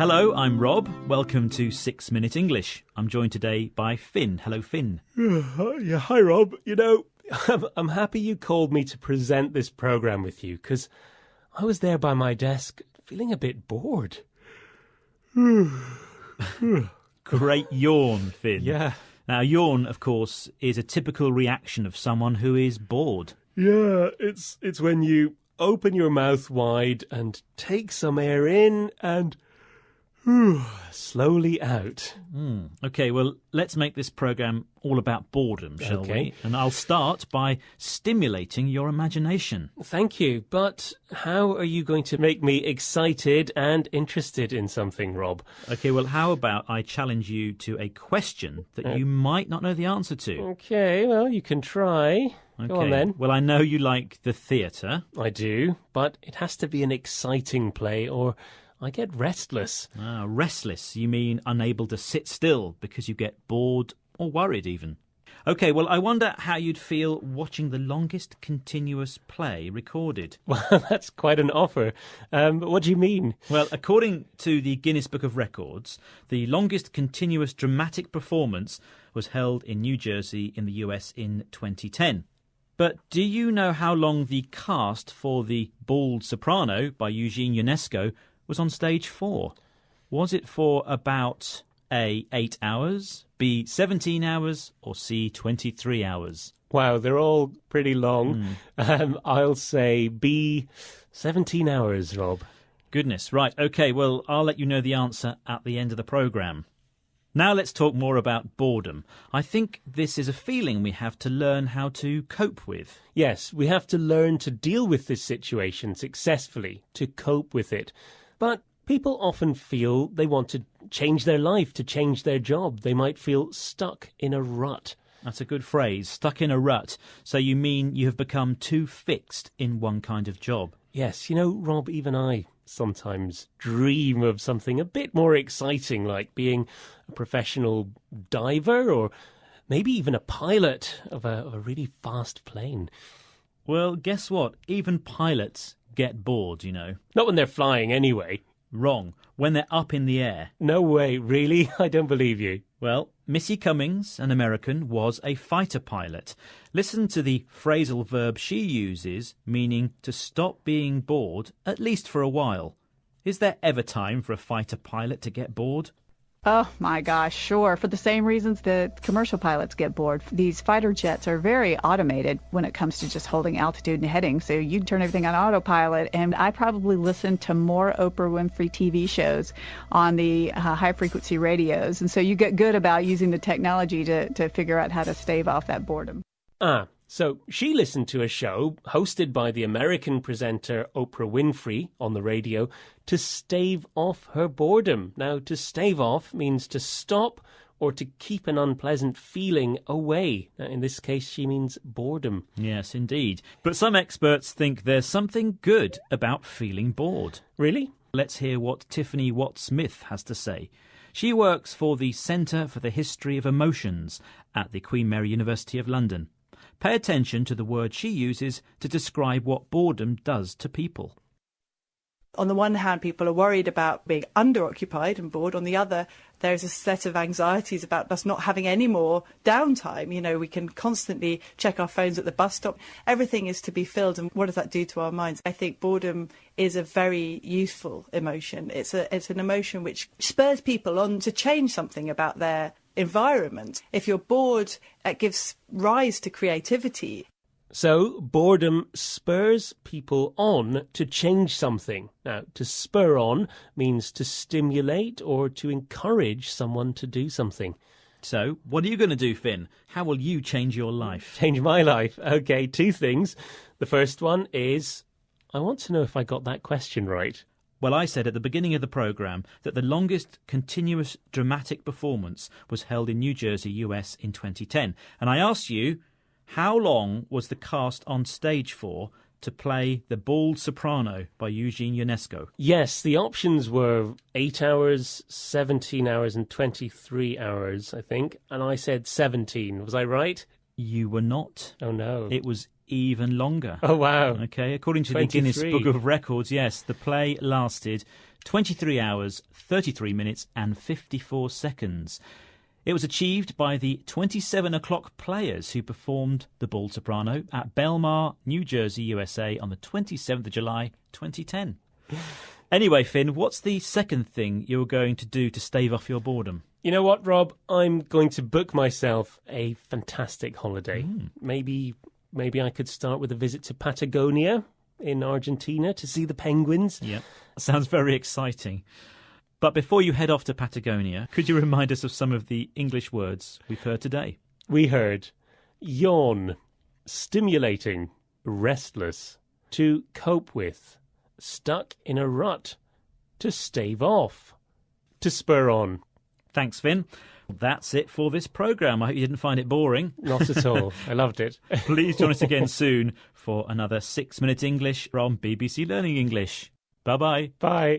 Hello, I'm Rob. Welcome to 6 Minute English. I'm joined today by Finn. Hello, Finn. Yeah, hi, Rob. You know, I'm happy you called me to present this programme with you, because I was there by my desk feeling a bit bored. Great yawn, Finn. Yeah. Now, yawn, of course, is a typical reaction of someone who is bored. Yeah, it's when you open your mouth wide and take some air in and slowly out. OK, well, let's make this programme all about boredom, shall we? And I'll start by stimulating your imagination. Thank you, but how are you going to make me excited and interested in something, Rob? OK, well, how about I challenge you to a question that you might not know the answer to? OK, well, you can try. Go on then. Well, I know you like the theatre. I do, but it has to be an exciting play or I get restless. Restless, you mean unable to sit still because you get bored or worried even. OK, well, I wonder how you'd feel watching the longest continuous play recorded. Well, that's quite an offer. But what do you mean? Well, according to the Guinness Book of Records, the longest continuous dramatic performance was held in New Jersey in the US in 2010. But do you know how long the cast for The Bald Soprano by Eugene Ionesco was on stage for? Was it for about A, 8 hours, B, 17 hours, or C, 23 hours? Wow, they're all pretty long. I'll say B, 17 hours, Rob. Goodness, right, OK, well, I'll let you know the answer at the end of the programme. Now let's talk more about boredom. I think this is a feeling we have to learn how to cope with. Yes, we have to learn to deal with this situation successfully, to cope with it. But people often feel they want to change their life, to change their job. They might feel stuck in a rut. That's a good phrase, stuck in a rut. So you mean you have become too fixed in one kind of job? Yes, you know, Rob, even I sometimes dream of something a bit more exciting, like being a professional diver or maybe even a pilot of a really fast plane. Well, guess what? Even pilots get bored, you know. Not when they're flying anyway. Wrong. When they're up in the air. No way, really? I don't believe you. Well, Missy Cummings, an American, was a fighter pilot. Listen to the phrasal verb she uses, meaning to stop being bored, at least for a while. Is there ever time for a fighter pilot to get bored? Oh, my gosh, sure. For the same reasons that commercial pilots get bored. These fighter jets are very automated when it comes to just holding altitude and heading. So you can turn everything on autopilot. And I probably listen to more Oprah Winfrey TV shows on the high-frequency radios. And so you get good about using the technology to figure out how to stave off that boredom. So she listened to a show hosted by the American presenter Oprah Winfrey on the radio to stave off her boredom. Now, to stave off means to stop or to keep an unpleasant feeling away. Now, in this case, she means boredom. Yes, indeed. But some experts think there's something good about feeling bored. Really? Let's hear what Tiffany Watt-Smith has to say. She works for the Centre for the History of Emotions at the Queen Mary University of London. Pay attention to the word she uses to describe what boredom does to people. On the one hand, people are worried about being underoccupied and bored. On the other, there's a set of anxieties about us not having any more downtime. You know, we can constantly check our phones at the bus stop. Everything is to be filled. And what does that do to our minds? I think boredom is a very useful emotion. It's an emotion which spurs people on to change something about their environment. If you're bored, it gives rise to creativity. So boredom spurs people on to change something. Now, to spur on means to stimulate or to encourage someone to do something. So, what are you going to do, Finn? How will you change your life? Change my life? OK, two things. The first one is, I want to know if I got that question right. Well, I said at the beginning of the programme that the longest continuous dramatic performance was held in New Jersey, US in 2010. And I asked you, how long was the cast on stage for to play The Bald Soprano by Eugene Ionesco? Yes, the options were 8 hours, 17 hours and 23 hours, I think. And I said 17. Was I right? You were not. Oh, no. It was even longer. Oh, wow. Okay, according to 23. the Guinness Book of Records, yes, the play lasted 23 hours, 33 minutes and 54 seconds. It was achieved by the 27 O'Clock Players who performed the Bald Soprano at Belmar, New Jersey, USA on the 27th of July 2010. Anyway, Finn, what's the second thing you're going to do to stave off your boredom? You know what, Rob? I'm going to book myself a fantastic holiday. Maybe I could start with a visit to Patagonia in Argentina to see the penguins. Yeah, sounds very exciting. But before you head off to Patagonia, could you remind us of some of the English words we've heard today? We heard yawn, stimulating, restless, to cope with, stuck in a rut, to stave off, to spur on. Thanks, Finn. That's it for this programme. I hope you didn't find it boring. Not at all. I loved it. Please join us again soon for another 6 Minutes English from BBC Learning English. Bye-bye. Bye.